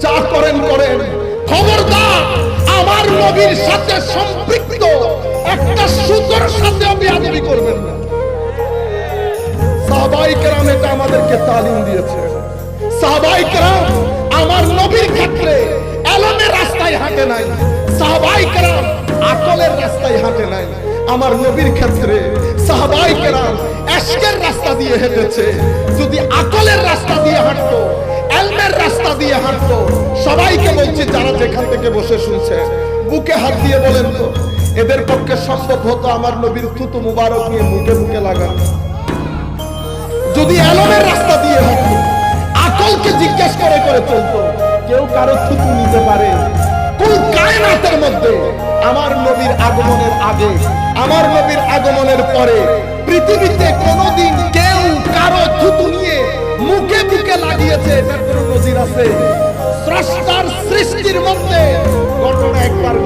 যা করেন করেন, খবরদার আমার নবীর সাথে সম্পৃক্ত একটা সুতোর সাথে বেয়াদবি করবেন না। সাহাবায়ে কেরাম এটা আমাদেরকে তালিম দিয়েছে। সাহাবায়ে কেরাম আমার নবীর ক্ষেত্রে এলমের রাস্তায় হাঁটে নাই, সাহাবায়ে কেরাম আকলের রাস্তায় হাঁটে নাই। আমার নবীর ক্ষেত্রে সাহাবায়ে কেরাম ইশকের রাস্তা দিয়ে হেঁটেছে। যদি আকলের রাস্তা দিয়ে হাঁটতো, এলমের রাস্তা দিয়ে হাঁটতো, সবাইকে বলছি যারা যেখান থেকে বসে শুনছে, বুকে হাত দিয়ে বলেন তো এদের পক্ষে সম্ভব হতো আমার নবীর থুতু মুবারক নিয়ে মুখে মুখে লাগানো? যদি এলমের রাস্তা দিয়ে হাঁটতো, আকলকে জিজ্ঞেস করে করে চলতো, কেউ কারো থুতু নিতে পারে? কোন কায়নাতের মধ্যে আমার নবীর আগমনের আগে, আমার নবীর আগমনের পরে পৃথিবীতে কোনোদিন কেউ কারো থুতু নিয়ে মুখে মুখে লাগিয়েছে এটার কোনো নজির আছে? স্রষ্টার সৃষ্টির মধ্যে ঘটনা একবার